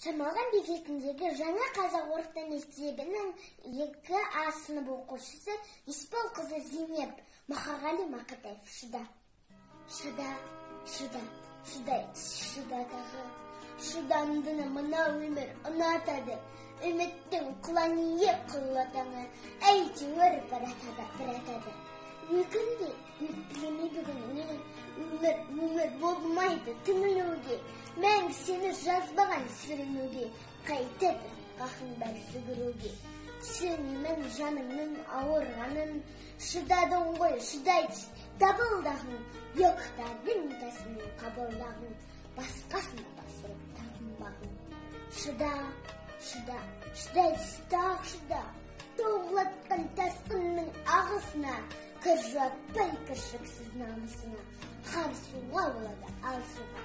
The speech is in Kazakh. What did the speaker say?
Шамалған бекетіндегі жаңа қазақ орта мектебінің 2А сынып оқушысы Еспол қызы Зейнеп Махағали Мақатаев шыда. Шыда тағы. Шыдамдыны мына өмір ұнатады. Үміттің құлание құлатаңы әйтеуір біратады. Өкілеме бүгініне өмір болмайды түңілуге. Мәң сені жазбаған сүрінуге, қайтып қақындар сүгіруге. Түсінемін жаныңның ауырғанын, шыдадың ғой, шыдайды табылдағын, yoқтардың тәсінің қабылдағын, басқасына басырып табынбағын. Шыда, тоғылатқан тасқынның ағысына, кір жуатпай кіршіксіз намысына, қар суға болады ал суға.